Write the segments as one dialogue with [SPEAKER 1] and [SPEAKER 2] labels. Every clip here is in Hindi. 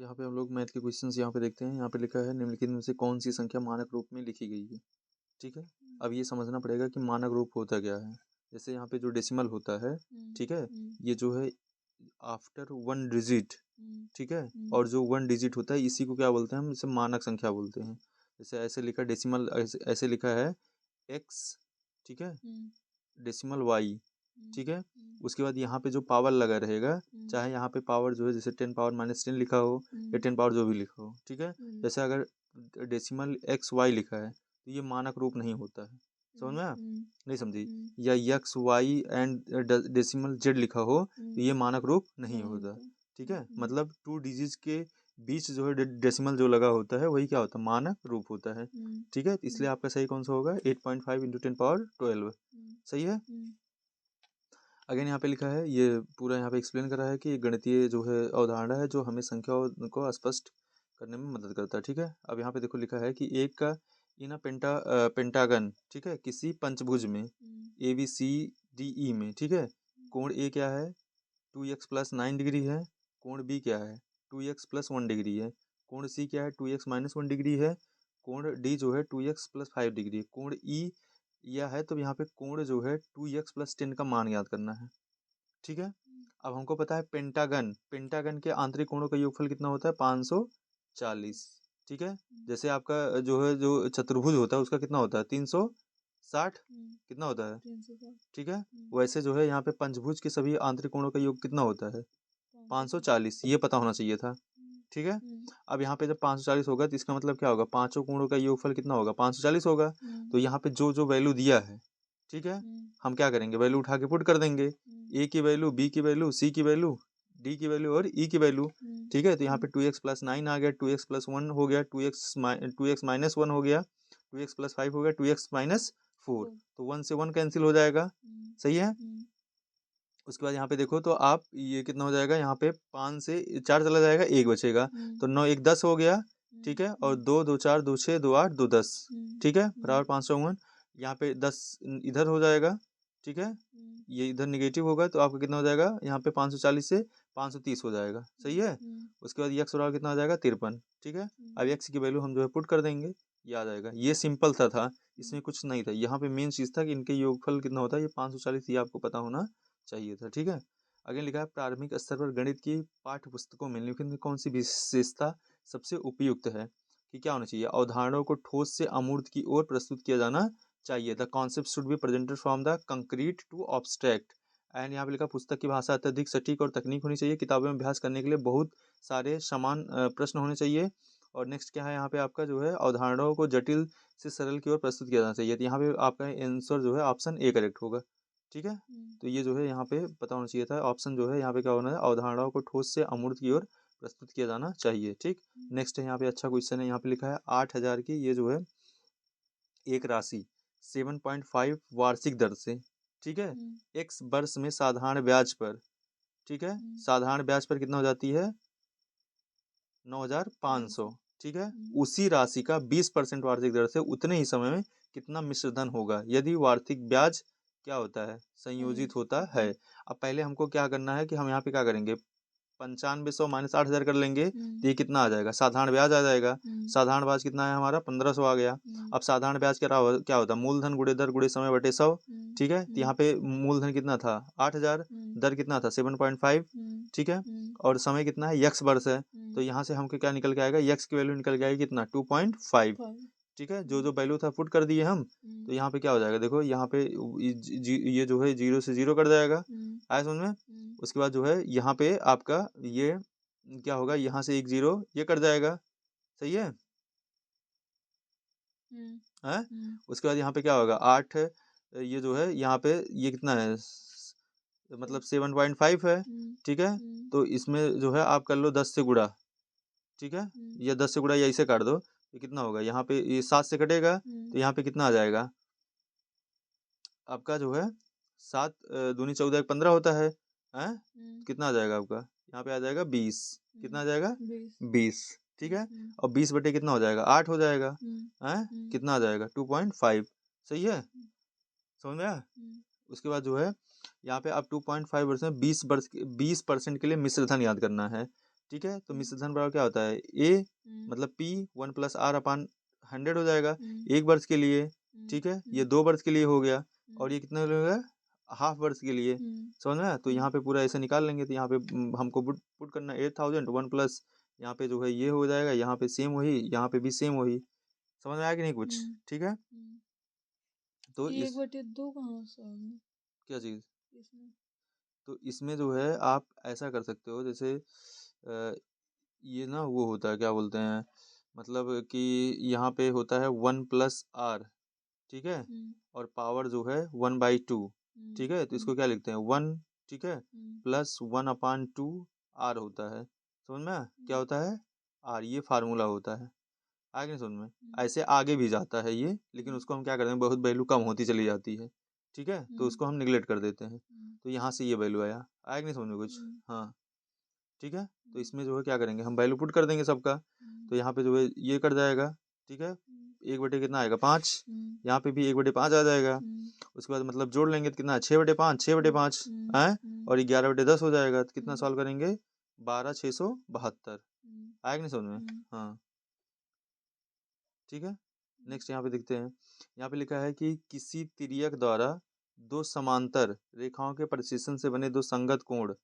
[SPEAKER 1] यहाँ पे हम लोग मैथ के क्वेश्चंस यहाँ पे देखते हैं। यहाँ पे लिखा है निम्नलिखित में से कौन सी संख्या मानक रूप में लिखी गई है। ठीक है, अब ये समझना पड़ेगा कि मानक रूप होता क्या है। जैसे यहाँ पे जो डेसिमल होता है, ठीक है, ये जो है आफ्टर 1 डिजिट, ठीक है, और जो 1 डिजिट होता है इसी को क्या बोलते हैं हम, इसे मानक संख्या बोलते हैं। जैसे ऐसे लिखा डेसिमल, ऐसे लिखा है x, ठीक है, डेसिमल y, ठीक है। उसके बाद यहाँ पे जो पावर लगा रहेगा, चाहे यहाँ पे पावर जो है जैसे 10 पावर -10 लिखा हो या 10 पावर जो भी लिखा हो, ठीक है। जैसे अगर डेसिमल XY लिखा है तो ये मानक रूप नहीं होता है। समझ में आया? नहीं समझी? या XY एंड डेसिमल Z लिखा हो तो ये मानक रूप नहीं होता। ठीक है, मतलब 2 डिजिट के बीच जो है डेसिमल जो लगा होता है वही क्या होता है, मानक रूप होता है। ठीक है, इसलिए आपका सही कौन सा होगा, 8.5 × 10 पावर 12। सही है। अगेन यहाँ पे लिखा है, ये पूरा यहाँ पे एक्सप्लेन करा है कि गणितीय जो है अवधारणा है जो हमें संख्याओं को स्पष्ट करने में मदद करता है। ठीक है, अब यहाँ पे देखो लिखा है कि एक का इन पेंटागन, ठीक है, किसी पंचभुज में ABCDE में, ठीक है, कोण ए क्या है 2x + 9 डिग्री है, कोण बी क्या है 2x + 1 डिग्री है, कोण सी क्या है 2x - 1 डिग्री है, कोण डी जो है 2x + 5 डिग्री है, कोण ई यह है, तो यहाँ पे कोण जो है 2x + 10 का मान याद करना है। ठीक है, अब हमको पता है पेंटागन, पेंटागन के आंतरिक कोणों का योगफल कितना होता है 540। ठीक है, जैसे आपका जो है जो चतुर्भुज होता है उसका कितना होता है 360, कितना होता है 360। ठीक है, वैसे जो है यहाँ पे पंचभुज के सभी आंतरिक कोणों का योग कितना होता है 540, ये पता होना चाहिए था। ठीक है, अब यहाँ पे जब 540 होगा तो इसका मतलब क्या होगा, पांचों कोणों का योगफल कितना होगा 540 होगा। तो यहाँ पे जो जो वैल्यू दिया है, ठीक है, हम क्या करेंगे, वैल्यू उठा के पुट कर देंगे, ए की वैल्यू, बी की वैल्यू, सी की वैल्यू, डी की वैल्यू और ई की वैल्यू। ठीक है, तो यहाँ पे 2x + 9 आ गया, 2x + 1 हो गया, 2x - 1 हो गया, 2x + 5 हो गया, 2x - 4, तो 1 से 1 कैंसिल हो जाएगा। सही है। उसके बाद यहाँ पे देखो तो आप ये कितना हो जाएगा, यहाँ पे 5 से 4 चला जाएगा, 1 बचेगा, तो 9 1 10 हो गया। ठीक है, और 2 2 4 2 6 2 8 2 10, ठीक है, बराबर 559। यहाँ पे 10 इधर हो जाएगा। ठीक है, ये इधर निगेटिव होगा तो आपका कितना हो जाएगा, यहाँ पे 540 से 530 हो जाएगा। सही है। उसके बाद x बराबर कितना हो जाएगा 53। ठीक है, अब x की वैल्यू हम जो है पुट कर देंगे, ये आ जाएगा। ये सिंपल सा था, इसमें कुछ नहीं था। यहाँ पे मेन चीज था कि इनके योगफल कितना होता है, ये 540, ये आपको पता होना चाहिए था। ठीक है, आगे लिखा है प्राथमिक स्तर पर गणित की पाठ्य पुस्तकों में निम्नलिखित में कौन सी विशेषता सबसे उपयुक्त है, कि क्या होना चाहिए, अवधारणाओं को ठोस से अमूर्त की ओर प्रस्तुत किया जाना चाहिए। The concept should be presented from the concrete to abstract. And यहाँ पे लिखा पुस्तक की भाषा अत्यधिक सटीक और तकनीक होनी चाहिए। किताबों में अभ्यास करने के लिए बहुत सारे समान प्रश्न होने चाहिए। और नेक्स्ट क्या है, यहाँ पे आपका जो है अवधारणाओं को जटिल से सरल की ओर प्रस्तुत किया जाना चाहिए। तो यहाँ पे आपका आंसर जो है ऑप्शन ए करेक्ट होगा। ठीक है, तो ये जो है यहाँ पे पता होना चाहिए था, ऑप्शन जो है यहाँ पे क्या होना है, अवधारणाओं को ठोस से अमूर्त की ओर प्रस्तुत किया जाना चाहिए। ठीक, नेक्स्ट है यहाँ पे अच्छा क्वेश्चन है, यहाँ पे लिखा है 8000 की ये जो है एक राशि 7.5 वार्षिक दर से, ठीक है, x वर्ष में साधारण ब्याज पर, ठीक है, साधारण ब्याज पर कितना हो जाती है 9500। ठीक है, उसी राशि का 20% वार्षिक दर से उतने ही समय में कितना मिश्र धन होगा यदि वार्षिक ब्याज क्या होता है, संयोजित होता है। अब पहले हमको क्या करना है कि हम यहाँ पे क्या करेंगे, 9500 - 8000 कर लेंगे तो ये कितना आ जाएगा, साधारण ब्याज आ जाएगा। साधारण ब्याज कितना है हमारा 1500 आ गया। अब साधारण ब्याज क्या होता है, मूलधन गुणे दर गुणे समय बटे 100। ठीक है, तो यहाँ पे मूलधन कितना था 8000, दर कितना था 7.5, ठीक है, और समय कितना है x वर्ष है, तो यहाँ से हमको क्या निकल के आएगा, x की वैल्यू निकल के आएगी कितना 2.5। ठीक है, जो जो वैल्यू था पुट कर दिए हम, तो यहाँ पे क्या हो जाएगा, देखो यहाँ पे ये जो है 0 से 0 कट जाएगा, आया समझ में। उसके बाद जो है यहाँ पे आपका ये क्या होगा, यहाँ से 1 0 ये कट जाएगा। सही है। हैं, उसके बाद यहाँ पे क्या होगा 8, ये जो है यहाँ पे ये कितना है मतलब 7.5 है। ठीक है, तो इसमें जो है आप कर लो 10 से गुणा। ठीक है, या 10 से गुणा या इसे काट दो, ये कितना होगा, यहाँ पे ये 7 से कटेगा तो यहाँ पे कितना आ जाएगा आपका जो है 7 दूनी 14 15 होता है। हैं, कितना आ जाएगा आपका, यहाँ पे आ जाएगा 20। कितना आ जाएगा 20। ठीक है, और 20 बटे कितना हो जाएगा 8 हो जाएगा। हैं, कितना आ जाएगा 2.5। सही है, समझ में आया। उसके बाद जो है यहाँ पे आप 2.5% 20% के लिए मिश्र धन याद करना है। ठीक है। तो मिश्र धन बराबर क्या होता है, ए मतलब P 1 + R/100 हो जाएगा 1 वर्ष के लिए, ठीक है। ये 2 वर्ष के लिए हो गया, और ये कितना होगा, हाफ वर्ष के लिए, समझ में आया। तो यहाँ पे पूरा ऐसे निकाल लेंगे, तो यहाँ पे हमको पुट करना 8000 1 प्लस यहाँ पे जो है ये हो जाएगा, यहाँ पे सेम वही, यहाँ पे भी सेम वही, समझ में आया कि नहीं कुछ, ठीक है। तो इस
[SPEAKER 2] 1/2 कहाँ से आ गया
[SPEAKER 1] क्या चीज,
[SPEAKER 2] इसमें?
[SPEAKER 1] तो इसमें जो है आप ऐसा कर सकते हो, जैसे ये ना वो होता है, क्या बोलते हैं, मतलब कि यहाँ पे होता है 1 + R, ठीक है, और पावर जो है 1/2, ठीक है। तो इसको क्या लिखते हैं 1, ठीक है, प्लस 1/2 R होता है, समझ में आया? क्या होता है R, ये फार्मूला होता है, आगे नहीं समझ में। ऐसे आगे भी जाता है ये, लेकिन उसको हम क्या करते हैं, बहुत वैल्यू कम होती चली जाती है, ठीक है, तो उसको हम निगलेक्ट कर देते हैं। तो यहाँ से ये वैल्यू आया, आगे नहीं समझ में कुछ, हाँ ठीक है। तो इसमें जो है क्या करेंगे, हम वैल्यू पुट कर देंगे सबका, तो यहाँ पे जो है ये कट जाएगा, ठीक है, 1/, कितना आएगा 5, यहाँ पे भी 1/5 आ जाएगा, उसके बाद मतलब जोड़ लेंगे तो कितना है 6/5, 6/5 है, और 11/10 हो जाएगा, तो कितना सॉल्व करेंगे 12,672, आएगा नहीं समझ में, हाँ ठीक है। नेक्स्ट यहाँ पे देखते हैं, यहाँ पे लिखा है कि किसी तिर्यक द्वारा दो समांतर रेखाओं के प्रतिच्छेदन से बने दो संगत कोण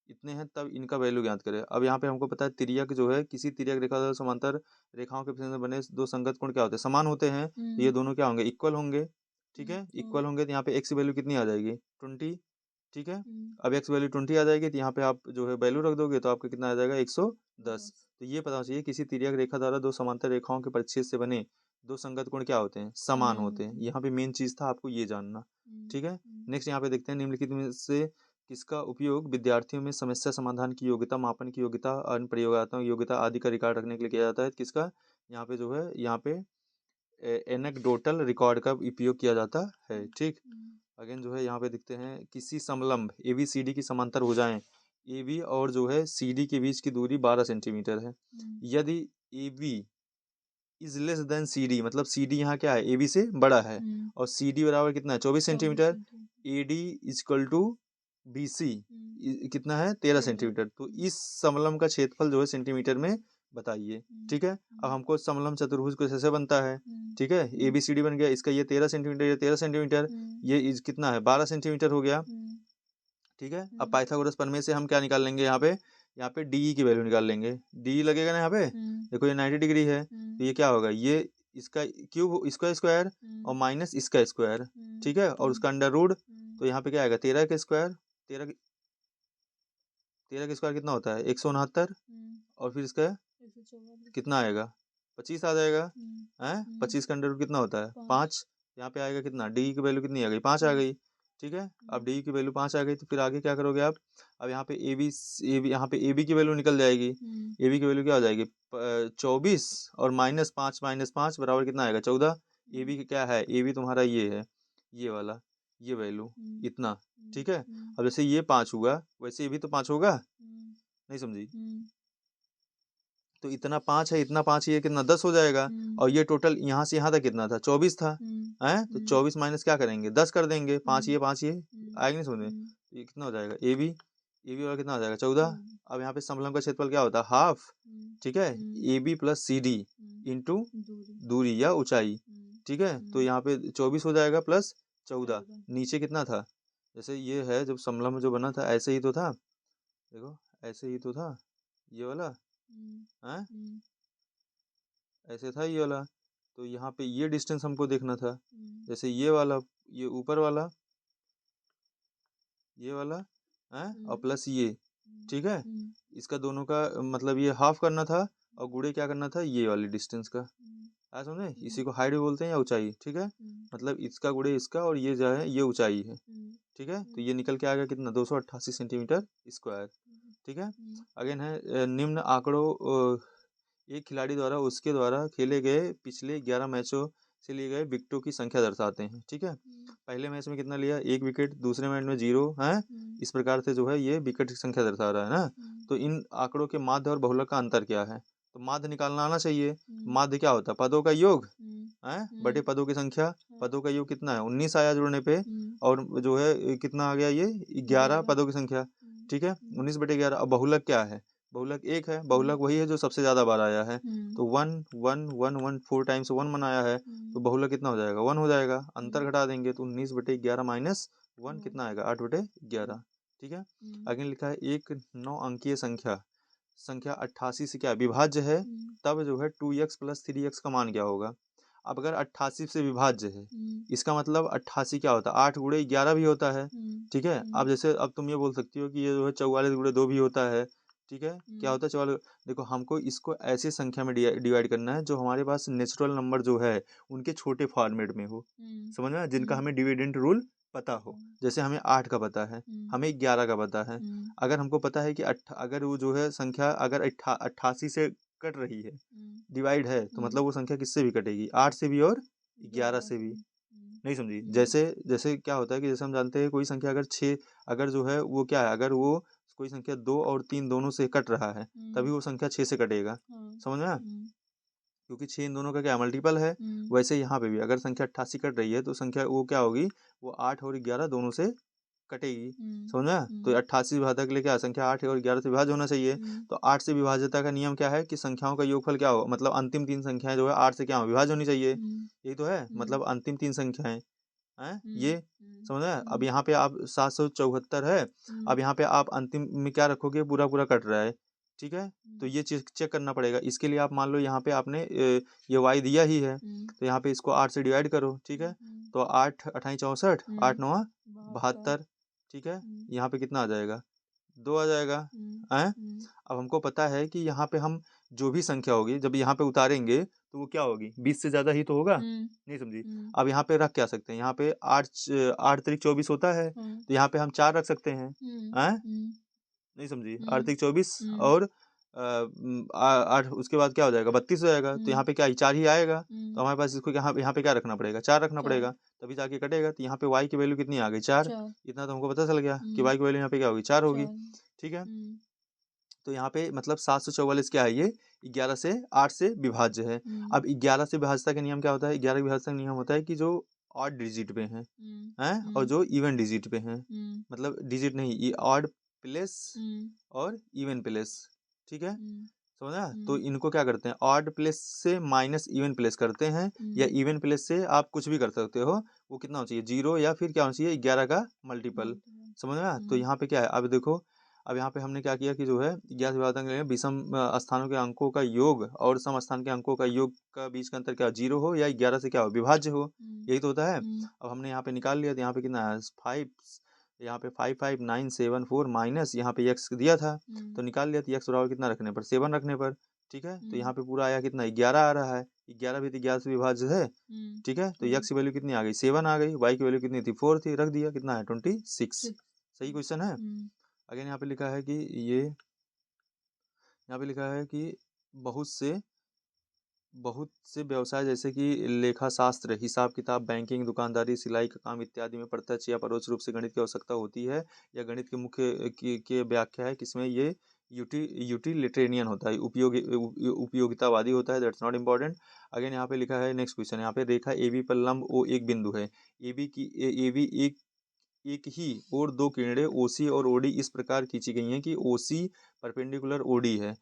[SPEAKER 1] इतने हैं, तब इनका वैल्यू ज्ञात करें। अब यहाँ पे हमको पता है तिर्यक जो है, किसी तिर्यक रेखा द्वारा समांतर रेखाओं के प्रतिच्छेदन से बने दो संगत कोण क्या होते हैं, समान होते हैं, तो ये दोनों क्या होंगे, इक्वल होंगे, ठीक है। इक्वल होंगे तो यहाँ पे x की वैल्यू कितनी आ जाएगी 20, ठीक है। अब x वैल्यू 20 आ जाएगी, तो यहाँ पे आप जो है वैल्यू रख दोगे, तो आपका कितना आ जाएगा 110। तो ये पता चाहिए किसी तिर्यक रेखा द्वारा दो समांतर रेखाओं के परिच्छेद से बने दो संगत कोण क्या होते हैं, समान होते हैं। यहाँ पे मेन चीज था आपको ये जानना, ठीक है। नेक्स्ट यहाँ पे देखते हैं, निम्नलिखित में से किसका उपयोग विद्यार्थियों में समस्या समाधान की योग्यता, मापन की योग्यता, अन्य प्रयोगात्मक योग्यता आदि का रिकॉर्ड रखने के लिए किया जाता है। किसका, यहाँ पे जो है, यहाँ पे एनेक्डोटल रिकॉर्ड का उपयोग किया जाता है, ठीक। अगेन जो है यहाँ पे देखते हैं, किसी समलंब ABCD की समांतर हो जाएं, AB और जो है CD के बीच की दूरी 12 सेंटीमीटर है। यदि AB is less than CD, मतलब CD यहाँ क्या है, AB से बड़ा है, और CD बराबर कितना है 24 centimetre, AD equal to BC कितना है 13 सेंटीमीटर। तो इस समलंब का क्षेत्रफल जो है सेंटीमीटर में बताइए, ठीक है। अब हमको समलंब चतुर्भुज को कैसे बनता है, ठीक है, ABCD बन गया, इसका ये 13 सेंटीमीटर, ये 13 सेंटीमीटर, ये कितना है 12 सेंटीमीटर हो गया, ठीक है। अब पाइथागोरस प्रमेय से हम क्या निकाल लेंगे, यहाँ पे DE की वैल्यू निकाल लेंगे, DE लगेगा ना यहाँ पे, देखो ये 90 डिग्री है, तो ये क्या होगा, ये इसका क्यूब, इसका स्क्वायर और माइनस इसका स्क्वायर, ठीक है, और उसका अंडर रूट, तो यहाँ पे क्या आएगा 13 का स्क्वायर, 13 का स्क्वायर कितना होता है 169, और फिर इसका कितना आएगा 25 आ जाएगा, है 25 का अंडर रूट कितना होता है 5, यहाँ पे आएगा कितना, डी की वैल्यू कितनी आ गई 5 आ गई, ठीक है। अब डी की वैल्यू 5 आ गई, तो फिर आगे क्या करोगे आप, अब यहाँ पे यहाँ पे AB की वैल्यू निकल जाएगी, AB की वैल्यू क्या हो जाएगी 24, और -5 बराबर कितना आएगा 14। AB की क्या है, AB तुम्हारा ये है, ये वाला, ये वैल्यू इतना, ठीक है। अब जैसे ये 5 हुआ, वैसे ये भी तो 5 होगा, नहीं समझी, तो इतना 5 है, इतना 5, ये कितना 10 हो जाएगा, और ये टोटल यहाँ से यहाँ तक कितना था 24 था, है, तो 24 माइनस क्या करेंगे 10 कर देंगे, 5 ये आएगा नहीं समझ में, ये कितना हो जाएगा AB वाला कितना हो जाएगा 14। अब यहाँ पे समलंब का क्षेत्रफल क्या होता है हाफ, ठीक है, AB + CD इंटू दूरी या ऊंचाई, ठीक है। तो यहाँ पे 24 हो जाएगा प्लस 14, नीचे कितना था, जैसे ये है जब समलंब जो बना था ऐसे ही तो था, देखो ऐसे ही तो था ये वाला, है ऐसे था ये वाला, तो यहाँ पे ये डिस्टेंस हमको देखना था, जैसे ये वाला, ये ऊपर वाला, ये वाला है, और प्लस ये, ठीक है, इसका दोनों का मतलब ये हाफ करना था, और गुणे क्या करना था ये वाली डिस्टेंस का, आ समझे, इसी को हाइट भी बोलते हैं या ऊंचाई, ठीक है, मतलब इसका गुणे इसका, और ये जो है ये ऊंचाई है, ठीक है। तो ये निकल के आ गया कितना 288 सेंटीमीटर स्क्वायर, ठीक है। अगेन है, निम्न आंकड़ों एक खिलाड़ी द्वारा उसके द्वारा खेले गए पिछले 11 मैचों से लिए गए विकेटों की संख्या दर्शाते हैं, ठीक है। पहले मैच में कितना लिया 1 विकेट, दूसरे मैच में 0 है, इस प्रकार से जो है ये विकेट की संख्या दर्शा रहा है ना। तो इन आंकड़ों के माध्य और बहुलक का अंतर क्या है, तो माध्य निकालना आना चाहिए। माध्य क्या होता है, पदों का योग है बटे पदों की संख्या, पदों का योग कितना है 19 आया जोड़ने पे, और जो है कितना आ गया ये 11 पदों की संख्या, ठीक है, 19/11। अब बहुलक क्या है, बहुलक 1 है, बहुलक वही है जो सबसे ज़्यादा बार आया है, तो 1 1 1 1 4 टाइम्स 1 बनाया है, तो बहुलक कितना हो जाएगा 1 हो जाएगा। अंतर घटा देंगे तो 19/11 माइनस 1 कितना आएगा 8/11। ठीक है, आगे लिखा है एक 9 अंकीय संख्या 88 से क्या विभाज्य है, तब जो है 2x + 3x का मान क्या होगा। अब अगर 88 से विभाज्य है, इसका मतलब 88 क्या होता है 8 × 11 भी होता है। ठीक है, अब जैसे अब तुम ये बोल सकती हो कि ये जो है 44 × 2 भी होता है। ठीक है, क्या होता है 44। देखो हमको इसको ऐसी संख्या में डिवाइड करना है जो हमारे पास नेचुरल नंबर जो है उनके छोटे फॉर्मेट में हो, समझ में, जिनका हमें डिविडेंड रूल पता हो। जैसे हमें 8 का पता है, हमें 11 का पता है। अगर हमको पता है कि अगर वो जो है संख्या अगर 88 से कट रही है, डिवाइड है, तो मतलब वो संख्या किससे भी कटेगी 8 से भी और 11 से भी। नहीं समझी। जैसे जैसे क्या होता है कि जैसे हम जानते हैं कोई संख्या अगर 6 अगर जो है वो क्या है, अगर वो कोई संख्या 2 और 3 दोनों से कट रहा है तभी वो संख्या 6 से कटेगा, समझ में, क्योंकि 6 इन दोनों का क्या मल्टीपल है। वैसे यहाँ पे भी अगर संख्या 88 कट रही है तो संख्या वो क्या होगी, वो 8 और 11 दोनों से कटेगी, समझ में। तो 88 विभाजक के लिए क्या संख्या 8 और 11 से विभाज्य होना चाहिए। तो 8 से विभाज्यता का नियम क्या है कि संख्याओं का योगफल क्या हो, मतलब अंतिम 3 संख्याएं जो है 8 से क्या हो विभाज्य होनी चाहिए। यही तो है, मतलब अंतिम 3 संख्याएं हैं ये, समझ में। अब यहाँ पे आप 774 है, अब यहाँ पे आप अंतिम में क्या रखोगे, पूरा पूरा कट रहा है। ठीक है, तो ये चीज चेक करना पड़ेगा। इसके लिए आप मान लो यहाँ पे आपने ये y दिया ही है, तो यहाँ पे इसको 8 से डिवाइड करो। ठीक है, तो 8 28 64 8 9 72। ठीक है, यहाँ पे कितना आ जाएगा 2 आ जाएगा है। अब हमको पता है कि यहाँ पे हम जो भी संख्या होगी जब यहाँ पे उतारेंगे तो वो क्या होगी 20 से ज्यादा ही तो होगा। नहीं समझी। अब यहाँ पे रख क्या सकते हैं, यहाँ पे 8 8 तारीख 24 होता है, तो यहाँ पे हम 4 रख सकते हैं। नहीं समझी, 8 तारीख 24 और 8 उसके बाद क्या हो जाएगा 32 हो जाएगा, तो यहाँ पे क्या 4 ही आएगा। तो हमारे पास इसको यहाँ पे क्या रखना पड़ेगा 4 रखना पड़ेगा, तभी जाके कटेगा। तो यहाँ पे y की वैल्यू कितनी आ गई 4। इतना तो हमको पता चल गया कि y की वैल्यू यहाँ पे क्या होगी 4 होगी। ठीक है, तो यहाँ पे मतलब 744 क्या है, ये 11 से 8 से विभाज्य है। अब 11 से विभाज्यता का नियम क्या होता है, 11 विभाज्यता का नियम होता है कि जो ऑड डिजिट पे हैं और जो इवन डिजिट पे हैं, मतलब डिजिट नहीं, ये ऑड प्लेस और इवन प्लेस। ठीक है, समझा। तो इनको क्या करते हैं, ऑड प्लेस से माइनस इवन प्लेस करते हैं, या इवन प्लेस से आप कुछ भी कर सकते हो। वो कितना होना चाहिए 0 या फिर क्या होना चाहिए 11 का मल्टीपल, समझ में। तो यहाँ पे क्या है, अब देखो अब यहाँ पे हमने क्या किया कि जो है 11 विभाजन के लिए विषम स्थानों के अंकों का योग और सम स्थान के अंकों का योग का बीच का अंतर क्या 0 हो या 11 से क्या हो विभाज्य हो, यही तो होता है। अब हमने यहाँ पे निकाल लिया, तो यहाँ पे कितना है 5, यहाँ पे 55974 माइनस यहाँ पे x दिया था तो निकाल लिया, तो x बराबर कितना रखने पर 7 रखने पर। ठीक है, तो यहाँ पे पूरा आया कितना 11 आ रहा है, 11 भी तो 11 से विभाज्य है। ठीक है, तो x की वैल्यू कितनी आ गई 7 आ गई, y की वैल्यू कितनी थी 4 थी, रख दिया, कितना है 26। सही क्वेश्चन है। अगेन यहाँ पे लिखा है कि ये यहाँ पे लिखा है कि बहुत से व्यवसाय जैसे कि लेखा शास्त्र, हिसाब किताब, बैंकिंग, दुकानदारी, सिलाई का काम इत्यादि में प्रत्यक्ष या परोक्ष रूप से गणित की आवश्यकता होती है, या गणित के मुख्य की व्याख्या है किसमें ये यूटिलिटेरियन होता है, उपयोगितावादी होता है, दैट्स नॉट इम्पॉर्टेंट। अगेन यहाँ पे लिखा है नेक्स्ट क्वेश्चन, यहाँ पे रेखा ए बी पर लंब ओ एक बिंदु है, ए बी एक ही और दो किरणें ओसी और ओडी इस प्रकार खींची गई हैं कि ओसी परपेंडिकुलर ओडी है,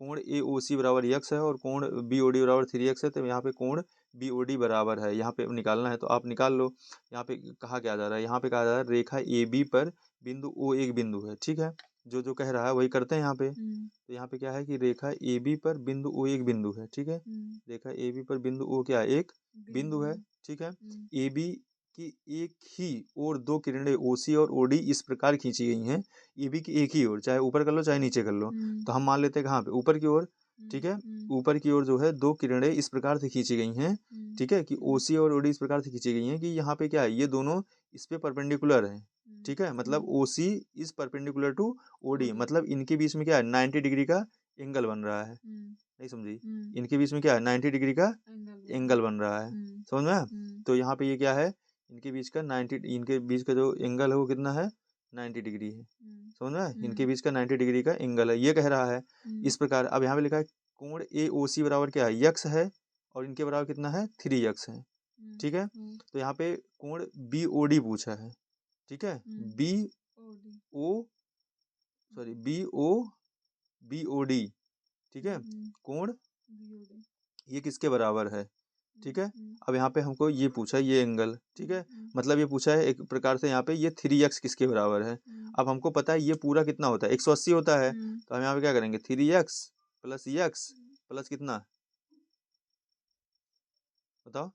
[SPEAKER 1] कोण ए ओ सी बराबर यक्स है और कोण बी ओ डी बराबर 3x है, तो यहाँ पे कोण बी ओ डी बराबर है, यहाँ पे निकालना है तो आप निकाल लो। यहाँ पे कहा क्या जा रहा है, यहाँ पे कहा जा रहा है रेखा ए बी पर बिंदु ओ एक बिंदु है। ठीक है, जो जो कह रहा है वही करते हैं यहाँ पे। तो यहाँ पे क्या है कि रेखा ए बी पर बिंदु ओ एक बिंदु है। ठीक है, रेखा ए बी पर बिंदु ओ क्या है एक बिंदु है। ठीक है, ए बी की एक ही और दो किरणें ओसी और ओडी इस प्रकार खींची गई हैं, ए बी की एक ही ओर, चाहे ऊपर कर लो चाहे नीचे कर लो, तो हम मान लेते हैं कहाँ पे ऊपर की ओर। ठीक है, ऊपर की ओर जो है दो किरणें इस प्रकार से खींची गई हैं। ठीक है, कि ओसी और ओडी इस प्रकार से खींची गई हैं कि यहाँ पे क्या है ये दोनों इस पे परपेंडिकुलर है। ठीक है, मतलब OC is perpendicular to OD, मतलब इनके बीच में क्या है 90 डिग्री का एंगल बन रहा है। नहीं समझी, इनके बीच में क्या है 90 डिग्री का एंगल बन रहा है, समझ में। तो यहाँ पे ये क्या है इनके बीच का जो एंगल है वो कितना है 90 डिग्री है, समझ में। इनके बीच का 90 डिग्री का एंगल है, ये कह रहा है इस प्रकार। अब यहाँ पे लिखा है कोण ए ओ सी बराबर क्या है यक्स है और इनके बराबर कितना है 3x है। ठीक है, तो यहाँ पे कोण बी ओ डी पूछा है। ठीक है, बी ओ BOD, ठीक है, कोण ये किसके बराबर है, ठीक है। अब यहाँ पे हमको ये पूछा ये एंगल, ठीक है, मतलब ये पूछा है एक प्रकार से यहाँ पे ये 3x किसके बराबर है। अब हमको पता है ये पूरा कितना होता है 180 होता है, तो हम यहाँ पे क्या करेंगे 3x प्लस x प्लस कितना, बताओ,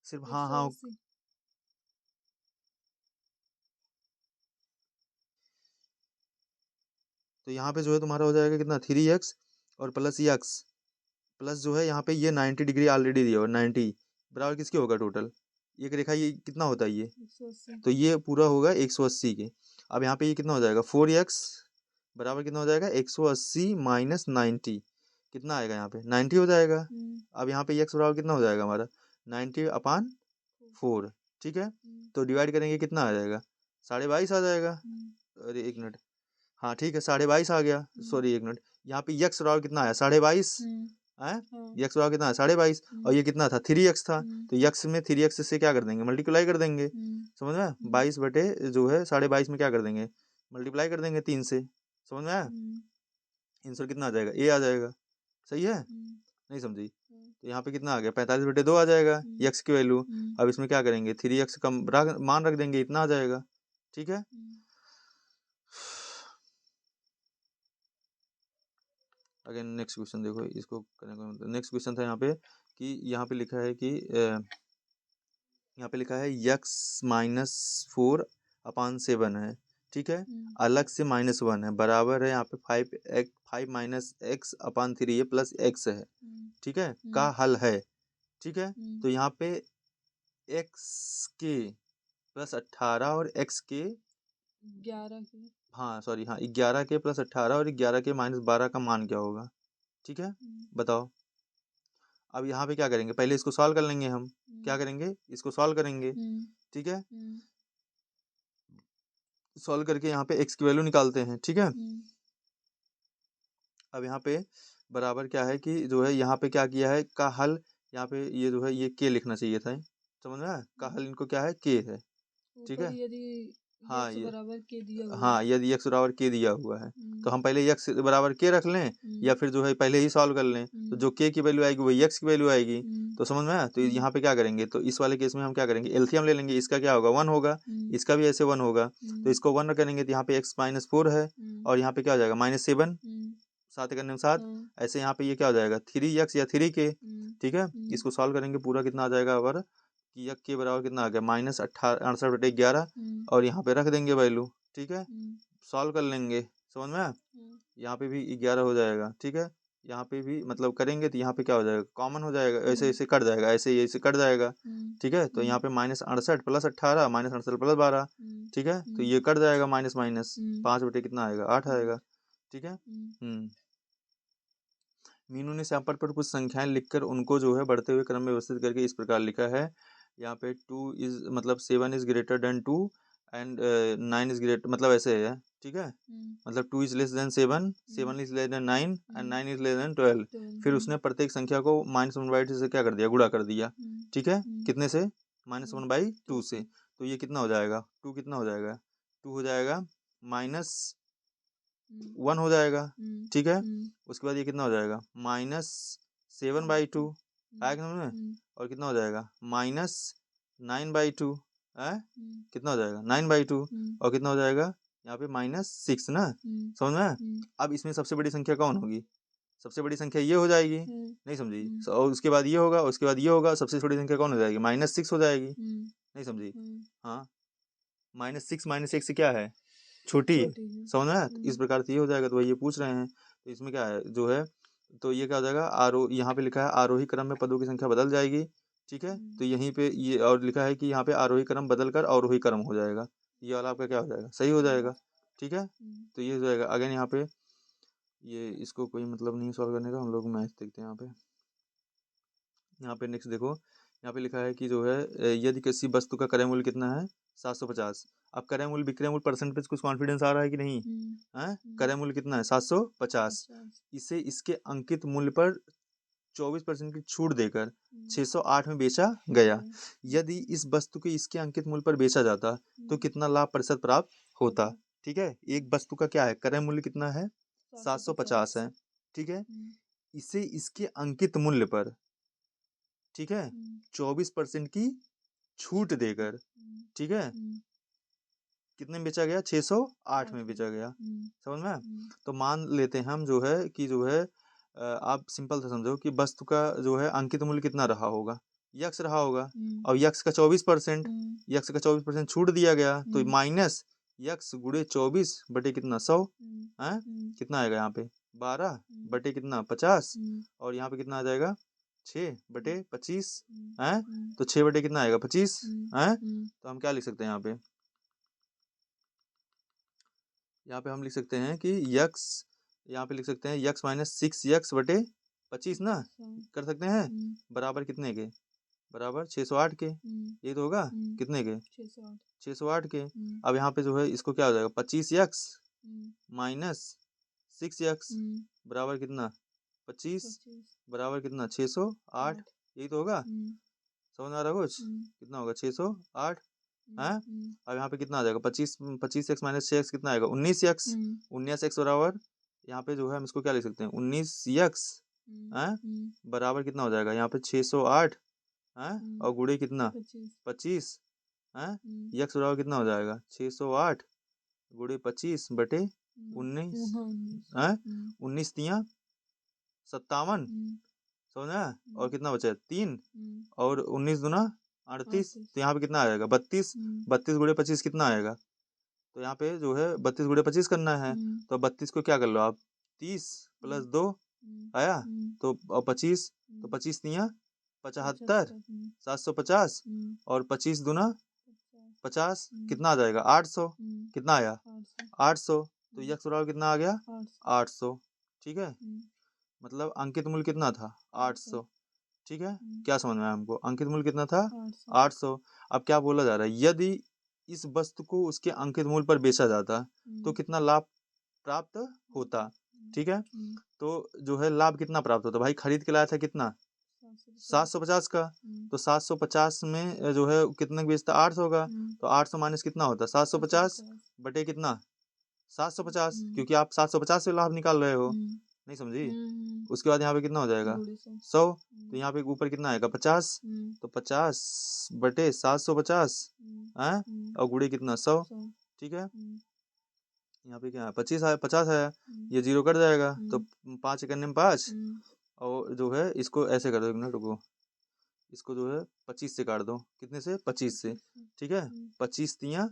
[SPEAKER 1] सिर्फ हाँ हाँ, तो यहाँ पे जो है तुम्हारा हो जाएगा कितना 3x और प्लस x प्लस जो है यहाँ पे ये 90 डिग्री ऑलरेडी दिया और 90 बराबर किसके होगा टोटल, एक रेखा ये कितना होता है ये,
[SPEAKER 2] 180।
[SPEAKER 1] तो ये पूरा होगा 180 के। अब यहाँ पे ये कितना हो जाएगा 4x बराबर कितना हो जाएगा 180 माइनस 90, कितना आएगा यहाँ पे 90 हो जाएगा। अब यहाँ पे x बराबर कितना हो जाएगा हमारा 90/4, ठीक है, तो डिवाइड करेंगे कितना आ जाएगा 22.5 आ जाएगा। अरे एक मिनट, हाँ ठीक है 22.5 आ गया, सॉरी एक मिनट, यहाँ पे x बराबर कितना आया 22.5 है, x बराबर कितना है 22.5 और ये कितना था 3x था, तो x में 3x से क्या कर देंगे मल्टीप्लाई कर देंगे, समझ में 22 बटे जो है 22.5 में क्या कर देंगे मल्टीप्लाई कर देंगे 3 से, समझ में आया, आंसर कितना आ जाएगा a आ जाएगा, सही है, नहीं समझी, तो यहाँ पे कितना आ गया 45 बटे 2 आ जाएगा x की वैल्यू। अब इसमें क्या करेंगे 3x का मान रख देंगे, इतना आ जाएगा, ठीक है। अगेन नेक्स्ट क्वेश्चन देखो, इसको करने का नेक्स्ट क्वेश्चन था यहाँ पे कि यहाँ पे लिखा है कि यहाँ पे लिखा है x-4/7 है, ठीक है, अलग से -1 है, बराबर है यहाँ पे 5 माइनस एक्स अपॉन 3 है प्लस x है, ठीक है, का हल है, ठीक है, तो यहाँ पे x के प्लस 18 और x के
[SPEAKER 2] 11 के,
[SPEAKER 1] हाँ सॉरी हाँ 11 के प्लस 18 और 11 के -12 का मान क्या होगा, ठीक है, बताओ। अब यहाँ पे क्या करेंगे पहले इसको सॉल्व कर लेंगे हम, क्या करेंगे इसको सॉल्व करेंगे, ठीक है, सॉल्व करके यहाँ पे x की वैल्यू निकालते हैं, ठीक है। अब यहाँ पे बराबर क्या है कि जो है यहाँ पे क्या किया है का हल, यहाँ पे ये जो है ये k लिखना चाहिए था, समझ में आया, का हल इनको क्या है k है, ठीक है,
[SPEAKER 2] यदि
[SPEAKER 1] हाँ
[SPEAKER 2] x
[SPEAKER 1] ये
[SPEAKER 2] बराबर k दिया हुआ
[SPEAKER 1] हाँ यदि x बराबर k दिया हुआ है तो हम पहले x बराबर k रख लें या फिर जो है पहले ही सॉल्व कर लें, तो जो k की वैल्यू आएगी वही x की वैल्यू आएगी, तो समझ में आया, तो यहाँ पे क्या करेंगे तो इस वाले केस में हम क्या करेंगे एलसीएम ले लेंगे, इसका क्या होगा 1 होगा, इसका भी ऐसे 1 होगा, तो इसको 1 करेंगे तो यहाँ पे x-4 है और यहाँ पे क्या हो जाएगा -7, 7 करने में 7, ऐसे यहाँ पे ये क्या हो जाएगा 3x या 3k, ठीक है, इसको सॉल्व करेंगे पूरा कितना आ जाएगा अबर कि यक के बराबर कितना आ गया -68 बटे 11 और यहाँ पे रख देंगे वैल्यू, ठीक है, सॉल्व कर लेंगे, समझ में आया, यहाँ पे भी 11 हो जाएगा, ठीक है, यहाँ पे भी मतलब करेंगे तो यहाँ पे क्या हो जाएगा कॉमन हो जाएगा, ऐसे ऐसे कट जाएगा, ऐसे कट जाएगा, ठीक है, तो यहाँ पे -68 प्लस 18 -68 प्लस 12, ठीक है, तो ये कट जाएगा माइनस 5 बटे कितना आएगा 8 आएगा, ठीक है। मीनू ने यहाँ पर कुछ संख्याएं लिखकर उनको जो है बढ़ते हुए क्रम में व्यवस्थित करके इस प्रकार लिखा है, यहाँ पे 2 इज मतलब 7 is greater than 2 and 9 is greater, मतलब ऐसे है, ठीक है, मतलब 2 is less than 7, 7 is less than 9 and 9 is less than 12, फिर उसने प्रत्येक संख्या को -1/2 से क्या कर दिया गुणा कर दिया, ठीक है, कितने से -1/2 से, तो ये कितना हो जाएगा 2 कितना हो जाएगा 2 हो जाएगा -1 हो जाएगा, ठीक है, उसके बाद ये कितना हो जाएगा -7/2 आएगा समझ, और कितना हो जाएगा -9/2 है, कितना हो जाएगा 9/2 और कितना हो जाएगा यहाँ पे -6 ना, समझ में। अब इसमें सबसे बड़ी संख्या कौन होगी, सबसे बड़ी संख्या ये हो जाएगी, नहीं समझी, और उसके बाद ये होगा, उसके बाद ये होगा, सबसे छोटी संख्या कौन हो जाएगी -6 हो जाएगी, नहीं समझी, हाँ -6 -1 से क्या है छोटी है, समझ में, तो इस प्रकार से ये हो जाएगा, तो वही ये पूछ रहे हैं, तो इसमें क्या है जो है, तो ये क्या हो जाएगा यहाँ पे लिखा है आरोही क्रम में पदों की संख्या बदल जाएगी, ठीक है, तो यहीं पे ये और लिखा है कि यहाँ पे आरोही क्रम बदल कर अवरोही क्रम हो जाएगा, ये वाला आपका क्या हो जाएगा सही हो जाएगा, ठीक है, तो ये हो जाएगा। अगेन यहाँ पे ये इसको कोई मतलब नहीं सॉल्व करने का, हम लोग मैथ देखते हैं यहाँ पे नेक्स्ट देखो, यहाँ पे लिखा है कि जो है यदि किसी वस्तु का क्रय मूल्य कितना है 750, अब क्रय मूल्य विक्रय मूल्य परसेंटेज कुछ कॉन्फिडेंस आ रहा है कि नहीं है, क्रय मूल्य कितना है 750, इसे इसके अंकित मूल्य पर 24% की छूट देकर 608 में बेचा गया, यदि इस वस्तु के इसके अंकित मूल्य पर बेचा जाता तो कितना लाभ प्रतिशत प्राप्त होता। ठीक है, एक वस्तु का क्या है, क्रय मूल्य कितना है, 750 है। ठीक है, इसे इसके अंकित मूल्य पर, ठीक है, 24% की छूट देकर, ठीक है, कितने में बेचा गया, 608 में बेचा गया। समझ में। तो मान लेते हैं हम जो है कि जो है आप सिंपल से समझो कि वस्तु का जो है अंकित मूल्य कितना रहा होगा, यक्स रहा होगा, और यक्स का 24%, यक्स का 24% छूट दिया गया, तो माइनस यक्स गुणे 24 बटे कितना 100 है, कितना आएगा यहाँ पे 12 बटे कितना 50, और यहाँ पे कितना आ जाएगा 6 बटे 25 है, तो 6 बटे कितना आएगा 25 है। तो हम क्या लिख सकते हैं यहाँ पे हम लिख सकते हैं कि यक्स, यहाँ पे लिख सकते हैं यक्स माइनस 6 बटे 25 ना, कर सकते हैं, बराबर कितने के, बराबर 608 के, ये तो होगा कितने के 608 के। अब यहाँ पे जो है इसको क्या हो जाएगा 25 यक्स माइनस 6 बराबर कितना 25 बराबर कितना 608, यही तो होगा। समझ में आ रहा कुछ, कितना होगा 608 है। अब यहाँ पे कितना आ जाएगा 25 एक्स माइनस 6 कितना आएगा 19 एक्स, 19 एक्स बराबर यहाँ पे जो है हम इसको क्या लिख सकते हैं 19 एक्स है, बराबर कितना हो जाएगा यहाँ पे 608 है, और गुणे कितना 25 है, यक्स बराबर कितना हो जाएगा 608 गुणे 25 बटे 19 है, 19 तिया 57, समझा, और कितना बचा 3, और 19 दूना 38, तो यहाँ पे कितना आ जाएगा 32, 32 गुणे 25 कितना आएगा, तो यहाँ पे जो है 32 गुणे 25 करना है, तो 32 को क्या कर लो आप 30 प्लस 2 आया, तो और 25, तो 25 तिया 75 750, और 25 दूना 50 कितना आ जाएगा 800, कितना आया 800, तो यक्स बराबर कितना आ गया 800। ठीक है, मतलब अंकित मूल्य कितना था 800। ठीक है, क्या समझ में आया हमको, अंकित मूल्य कितना था 800। अब क्या बोला जा रहा है, यदि इस वस्तु को उसके अंकित मूल्य पर बेचा जाता तो कितना लाभ प्राप्त होता। ठीक है, तो जो है लाभ कितना प्राप्त होता, भाई खरीद के लाया था कितना 750 का, तो 750 में जो है कितने बेचता 800 का, तो 800 माइनस कितना होता 750 बटे कितना 750, क्योंकि आप 750 से लाभ निकाल रहे हो, नहीं समझी। उसके बाद यहाँ पे कितना हो जाएगा 100, तो यहाँ पे ऊपर कितना आएगा 50, तो 50 बटे 750 है, और गुणे कितना 100। ठीक है, यहाँ पे क्या है 25 आया 50 आया, ये 0 कट जाएगा, तो 5 करने में 5, और जो है इसको ऐसे कर दो, एक मिनट रुको, इसको जो है 25 से काट दो, कितने से 25 से। ठीक है, 25 तिया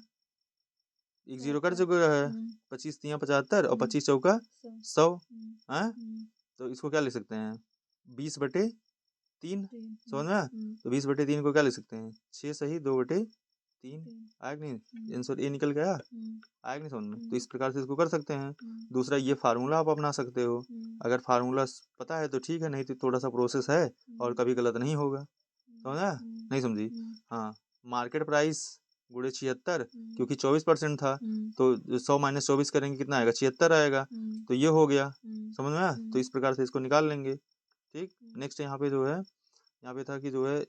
[SPEAKER 1] एक 0 कट चुका है, 25 तिया 75, और 25 चौका 100 है, तो इसको क्या लिख सकते हैं 20 बटे 3, समझ में। तो 20 बटे 3 को क्या लिख सकते हैं 6 सही 2 बटे 3, आया कि नहीं, आंसर ए निकल गया, आया कि नहीं समझ में। तो इस प्रकार से इसको कर सकते हैं। दूसरा ये फार्मूला आप अपना सकते हो, अगर फार्मूला पता है तो ठीक है, नहीं तो थोड़ा सा प्रोसेस है और कभी गलत नहीं होगा, समझा नहीं समझी। हाँ, मार्केट प्राइस गुणे 76, क्योंकि 24% था, तो 100 माइनस 24 करेंगे कितना आएगा 76 आएगा, तो ये हो गया, समझ में आया। तो इस प्रकार से इसको निकाल लेंगे। ठीक, नेक्स्ट यहाँ पे जो है, यहाँ पे था कि जो है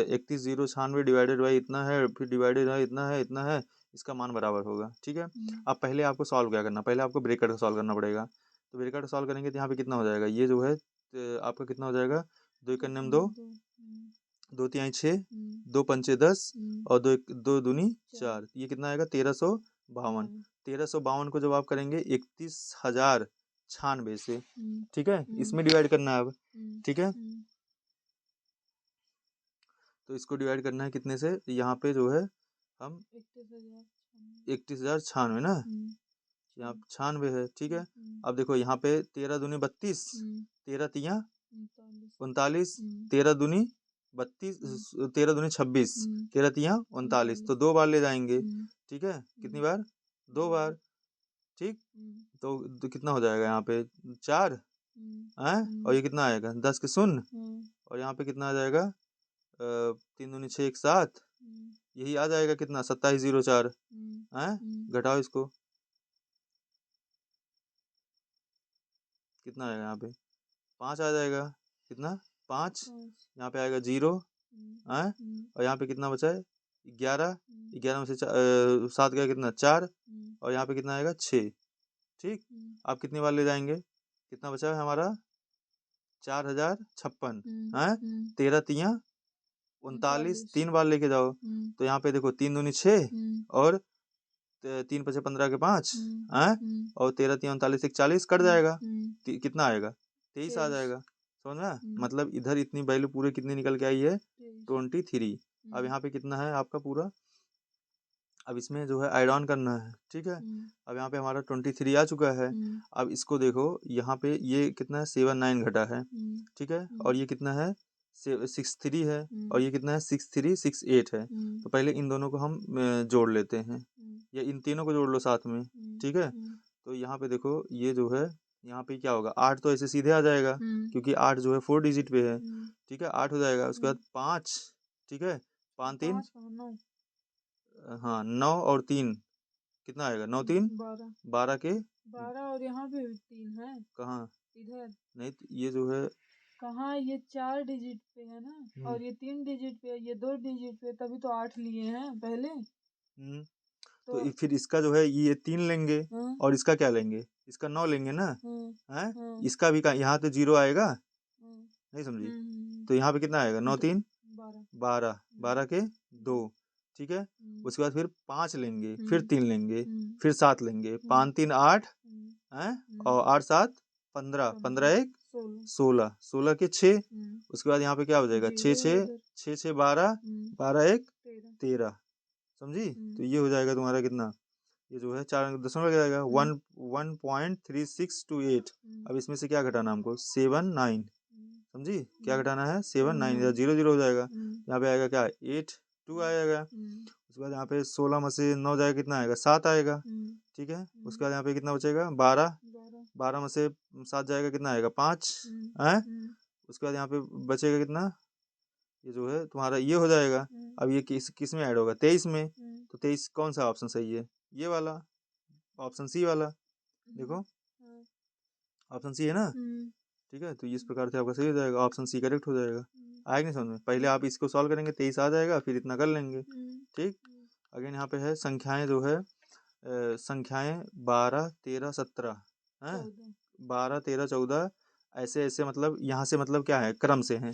[SPEAKER 1] 31,096 डिवाइडेड बाई इतना है, फिर डिवाइडेड बाई इतना है, इतना है, इसका मान बराबर होगा। ठीक है, अब पहले आपको सॉल्व क्या करना, पहले आपको ब्रैकेट सॉल्व करना पड़ेगा। तो ब्रैकेट सॉल्व करेंगे तो यहाँ पे कितना हो जाएगा, ये जो है आपका कितना हो जाएगा 2 एक अन्य 2, 2 तिहाई 6, 2 पंचे 10, और 2 दूनी 4, ये कितना आएगा 1352। 1352 को जब आप करेंगे 31,096 से, ठीक है, इसमें डिवाइड करना है अब। ठीक है, तो इसको डिवाइड करना है कितने से, यहाँ पे जो है हम 31,096 ना, यहाँ 96 है। ठीक है, अब देखो यहाँ पे 13 दूनी 32, 13 तिया 39, 13 दूनी 32, 13 दूनी 26, 13 तिया 39, तो 2 बार ले जाएंगे। ठीक है, कितनी बार 2 बार। ठीक, तो कितना हो जाएगा यहाँ पे 4 है, और ये कितना आएगा 10 के शून्य, और यहाँ पे कितना आ जाएगा 3 दूनी 6 1 7, यही आ जाएगा कितना 2704 है, घटाओ इसको, कितना आएगा यहाँ पे 5 आ जाएगा, कितना 5, यहाँ पे आएगा 0 है, और यहाँ पे कितना बचा है 11, 11 में से 7 गया कितना 4, और यहाँ पे कितना आएगा 6। ठीक, आप कितनी बार ले जाएंगे, कितना बचा है हमारा 4056 है। 13 तिया 39, 3 बार लेके जाओ तो यहाँ पे देखो 3 दूनी 6 और 3 पचे 15 के 5 है, और 13 तिया 39 एक 40 कट जाएगा, कितना आएगा 23 आ जाएगा। समझ में, मतलब इधर इतनी वैल्यू पूरे कितनी निकल के आई है 23। अब यहाँ पे कितना है आपका पूरा, अब इसमें जो है ऐड ऑन करना है। ठीक है, अब यहाँ पे हमारा 23 आ चुका है। अब इसको देखो यहाँ पे ये कितना है 7 9 घटा है। ठीक है, और ये कितना है 63 है, और ये कितना है 6368 है। तो पहले इन दोनों को हम जोड़ लेते हैं, या इन तीनों को जोड़ लो साथ में। ठीक है, तो यहाँ पे देखो ये जो है यहाँ पे क्या होगा 8 तो ऐसे सीधे आ जाएगा क्योंकि 8 जो है 4 डिजिट पे है। ठीक है, 8 हो जाएगा। उसके बाद 5, ठीक है 5 3, हाँ 9 और 3 कितना आएगा 9 3 12 के
[SPEAKER 2] 12, और यहाँ पे 3 है
[SPEAKER 1] कहाँ,
[SPEAKER 2] इधर
[SPEAKER 1] नहीं ये जो है
[SPEAKER 2] कहाँ, ये 4 डिजिट पे है ना, और ये 3 डिजिट पे है, ये 2 डिजिट पे, तभी तो 8 लिए हैं पहले।
[SPEAKER 1] तो फिर इसका जो है ये 3 लेंगे और इसका क्या लेंगे, इसका 9 लेंगे ना है। इसका भी यहाँ तो 0 आएगा, नहीं समझी, तो यहाँ पे कितना आएगा 9 3 12, 12 के 2। ठीक है, उसके बाद फिर 5 लेंगे, फिर 3 लेंगे, फिर 7 लेंगे, 5 3 8 है, और 8 7 15, 15 1 16, 16 के 6। उसके बाद यहाँ पे क्या हो जाएगा 6 6 6 6 12, 12 1 13। समझी, तो ये हो जाएगा तुम्हारा कितना, ये जो है 4 दशमलव लग जाएगा 1.3628। अब इसमें से क्या घटाना हमको 7 9। समझी, क्या घटाना है 7 9, या 0 0 हो जाएगा। यहाँ पे आएगा क्या 8 2 आएगा। उसके बाद यहाँ पे 16 में से 9 जाएगा कितना आएगा 7 आएगा। ठीक है, उसके बाद यहाँ पे कितना बचेगा 12, 12 में से 7 जाएगा कितना आएगा 5 है। उसके बाद यहाँ पे बचेगा कितना, ये जो है तुम्हारा ये हो जाएगा। अब ये किस में ऐड होगा 23 में, तो 23 कौन सा ऑप्शन सही है, ये वाला ऑप्शन सी वाला। देखो ऑप्शन सी है ना। ठीक है, तो इस प्रकार से आपका सही हो जाएगा, ऑप्शन सी करेक्ट हो जाएगा। आएगा नहीं समझ में, पहले आप इसको सॉल्व करेंगे 23 आ जाएगा, फिर इतना कर लेंगे। ठीक, अगेन यहाँ पे है संख्याएं जो है संख्याएं 12 13 17 है, 12 13 14 ऐसे ऐसे, मतलब यहाँ से मतलब क्या है क्रम से हैं।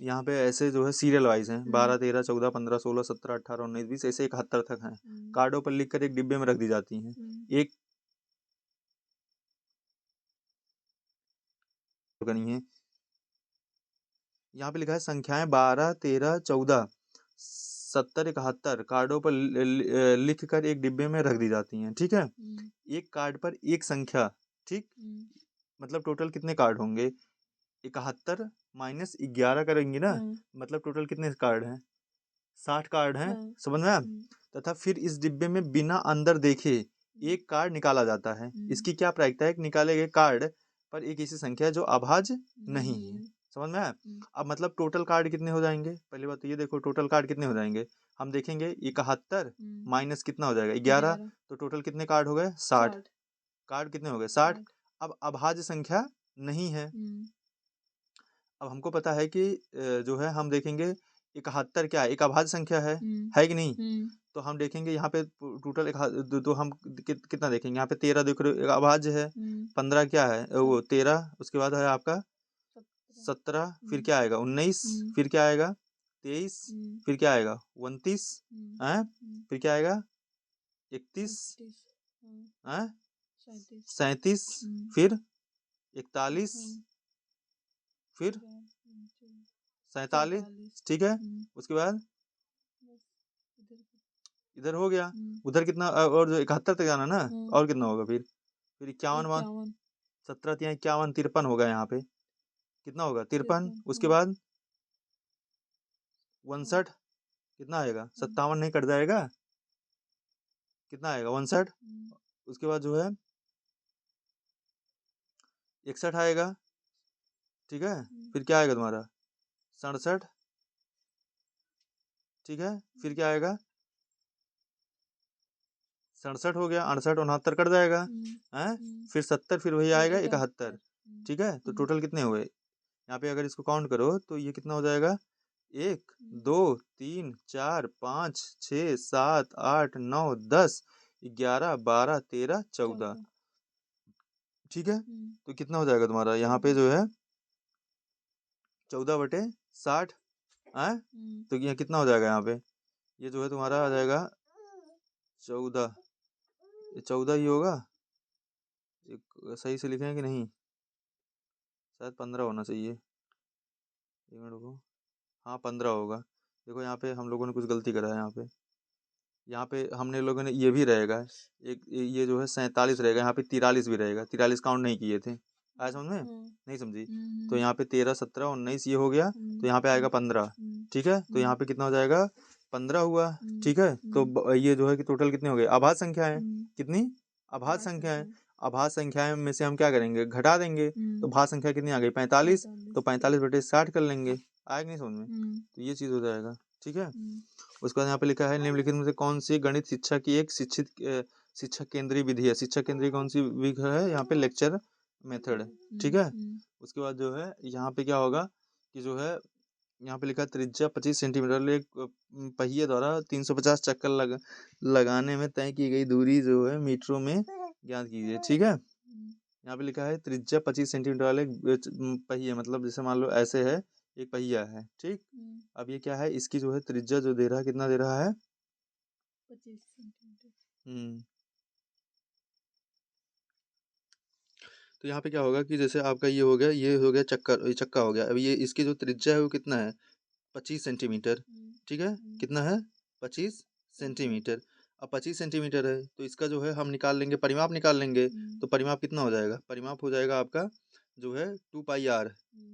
[SPEAKER 1] यहाँ पे ऐसे जो है सीरियल वाइज हैं 12 13 14 15 16 17 18 19 20 ऐसे 71 तक हैं। कार्डों पर लिखकर एक डिब्बे में रख दी जाती हैं। एक करनी है, यहाँ पे लिखा है संख्याएं 12 13 14 70 71 कार्डों पर लिख कर एक डिब्बे में रख दी जाती हैं। ठीक है, एक कार्ड पर एक संख्या, ठीक मतलब टोटल कितने कार्ड होंगे 71 माइनस 11 करेंगे ना, मतलब टोटल कितने कार्ड हैं 60 कार्ड हैं। समझ में, तथा फिर इस डिब्बे में बिना अंदर देखे एक कार्ड निकाला जाता है। इसकी क्या प्रायिकता है, निकाले गए कार्ड पर एक ऐसी संख्या है जो अभाज्य नहीं है। समझ में आया। अब मतलब टोटल कार्ड कितने हो जाएंगे, पहली बात तो ये देखो टोटल कार्ड कितने हो जाएंगे, हम देखेंगे 71 माइनस कितना हो जाएगा 11, तो टोटल कितने कार्ड हो गए 60 कार्ड, कितने हो गए 60। अब अभाज्य संख्या नहीं है। अब हमको पता है कि जो है हम देखेंगे 71 क्या है, एक अभाज्य संख्या है कि नहीं। तो हम देखेंगे यहाँ पे टोटल तो हम कितना देखेंगे, यहाँ पे 13 देख रहे हो अभाज्य है, 15 क्या है वो 13, उसके बाद है आपका 17, फिर क्या आएगा 19, फिर क्या आएगा 23, फिर क्या आएगा 29 है, फिर क्या आएगा 31 है, 37, फिर 41, फिर 47। ठीक है, उसके बाद इधर हो गया, उधर कितना और जो 71 तक जाना ना, और कितना होगा फिर 51 17 3 51 53 होगा। यहाँ पे कितना होगा 53। उसके बाद 59 कितना आएगा 57 नहीं कट जाएगा, कितना आएगा 59। उसके बाद जो है 61 आएगा। ठीक है, फिर क्या आएगा तुम्हारा 67। ठीक है, फिर क्या आएगा 67 हो गया, 68 69 कट जाएगा है, फिर 70, फिर वही आएगा 71। ठीक है, तो टोटल कितने हुए यहाँ पे, अगर इसको काउंट करो तो ये कितना हो जाएगा 1 2 3 4 5 6 7 8 9 10 11 12 13 14। ठीक है, तो कितना हो जाएगा तुम्हारा यहाँ पे जो है 14/60 है। तो ये कितना हो जाएगा यहाँ पे, ये जो है तुम्हारा आ जाएगा 14, 14 ही होगा। सही से लिखे हैं कि नहीं, शायद 15 होना चाहिए, एक मिनट रुको। हाँ 15 होगा। देखो यहाँ पे हम लोगों ने कुछ गलती करा है, यहाँ पे हमने लोगों ने ये भी रहेगा, एक ये जो है 47 रहेगा, यहाँ पे 43 भी रहेगा, 43 काउंट नहीं किए थे। आया समझ में, नहीं समझी? तो यहाँ पे 13 17 19 ये हो गया, तो यहाँ पे आएगा 15। ठीक है, तो यहाँ पे कितना हो जाएगा 15 हुआ। ठीक है, तो ये जो है कि टोटल कितने हो गए, अभाज्य संख्या है। कितनी अभाज्य संख्या है, अभाज्य संख्याएं में से हम क्या करेंगे, घटा देंगे। तो भाज्य संख्या कितनी आ गई 45, तो 45/60 कर लेंगे। आएगा नहीं समझ में, तो ये चीज हो जाएगा। ठीक है, उसके बाद यहाँ पे लिखा है निम्नलिखित में से कौन सी गणित शिक्षा की एक शिक्षक केंद्रीय विधि है। शिक्षक केंद्रीय कौन सी विधि है, यहाँ पे लेक्चर मेथड। ठीक है, उसके बाद जो है यहाँ पे क्या होगा कि जो है यहाँ पे लिखा त्रिज्या 25 सेंटीमीटर, एक पहिए द्वारा 350 चक्कर लगाने में तय की गई दूरी जो है मीटरों में ज्ञात कीजिए। ठीक है, यहाँ पे लिखा है त्रिज्या 25 सेंटीमीटर वाले पहिए, मतलब जैसे मान लो ऐसे है एक पहिया है। ठीक, अब ये क्या है, इसकी जो है त्रिज्या जो दे रहा है, कितना दे रहा है
[SPEAKER 2] 25 सेंटीमीटर।
[SPEAKER 1] तो यहाँ पे क्या होगा कि जैसे आपका ये हो गया, ये हो गया चक्का हो गया। अब ये इसकी जो त्रिज्या है वो कितना है 25 सेंटीमीटर। ठीक है, कितना है 25 सेंटीमीटर। अब 25 सेंटीमीटर है तो इसका जो है हम निकाल लेंगे, परिमाप निकाल लेंगे। तो परिमाप कितना हो जाएगा, परिमाप हो जाएगा आपका जो है 2πr।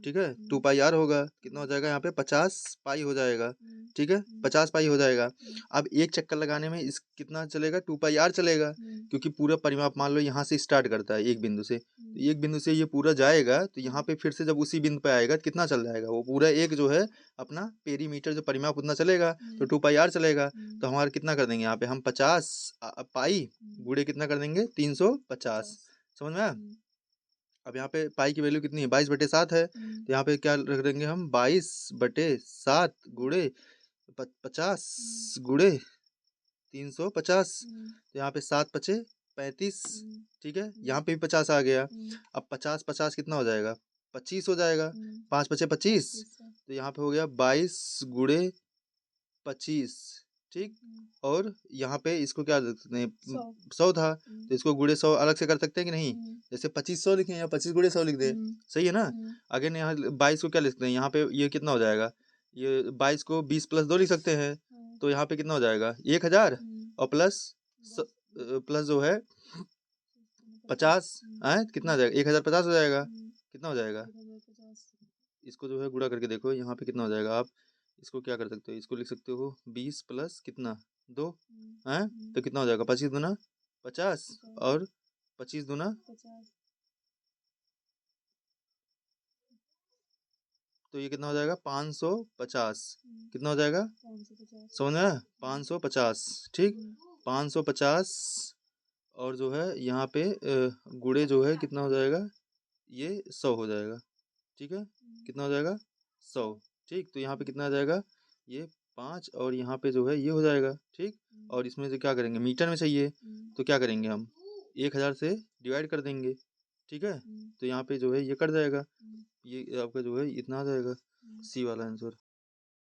[SPEAKER 1] ठीक है, 2πr होगा, कितना हो जाएगा यहाँ पे 50 पाई हो जाएगा। ठीक है, 50 पाई हो जाएगा। अब एक चक्कर लगाने में इस कितना चलेगा 2πr चलेगा, क्योंकि पूरा परिमाप मान लो यहाँ से स्टार्ट करता है एक बिंदु से, तो एक बिंदु से ये पूरा जाएगा, तो यहाँ पे फिर से जब उसी बिंदु पे आएगा कितना चल जाएगा, वो पूरा एक जो है अपना पेरीमीटर जो परिमाप उतना चलेगा, तो 2πr चलेगा। तो हमारा कितना कर देंगे यहाँ पे हम 50 पाई गुणे कितना कर देंगे 350। समझ में आया? अब यहाँ पे पाई की वैल्यू कितनी है 22/7 है, तो यहाँ पे क्या रख देंगे हम 22/7 गुणे 50 गुणे 350। तो यहाँ पे 7×5 = 35। ठीक है, यहाँ पे भी 50 आ गया। अब 50 कितना हो जाएगा 25 हो जाएगा, 5×5 = 25। तो यहाँ पे हो गया 22 गुणे 25। ठीक, और यहाँ पे इसको क्या रख सकते हैं 100 था, तो इसको गुणे 100 अलग से कर सकते हैं कि नहीं, जैसे 2500 लिखें या 25 गुणे 100 लिख दें। सही है ना। अगर यहाँ 22 को क्या लिख सकते हैं, यहाँ पे ये कितना हो जाएगा, ये 22 को 20 + 2 लिख सकते हैं। तो यहाँ पे कितना हो जाएगा 1000 और प्लस जो है 50 है, कितना हो जाएगा 1050 हो जाएगा। कितना हो जाएगा, इसको जो है गुणा करके देखो यहाँ पे कितना हो जाएगा। आप इसको क्या कर सकते हो, इसको लिख सकते हो 20 + कितना 2 है, तो कितना हो जाएगा 25 दूना 50 और 25 दूना 50। तो ये कितना हो जाएगा 550। कितना हो जाएगा 550, समझ में 550। ठीक, 550 और जो है यहाँ पे गुणे जो है कितना हो जाएगा, ये 100 हो जाएगा। ठीक है, कितना हो जाएगा 100। ठीक, तो यहाँ पे कितना आ जाएगा, ये 5 और यहाँ पे जो है ये हो जाएगा। ठीक, और इसमें से क्या करेंगे, मीटर में चाहिए, तो क्या करेंगे हम 1000 से डिवाइड कर देंगे। ठीक है, तो यहाँ पे जो है ये कट जाएगा, ये आपका जो है इतना आ जाएगा, सी वाला आंसर।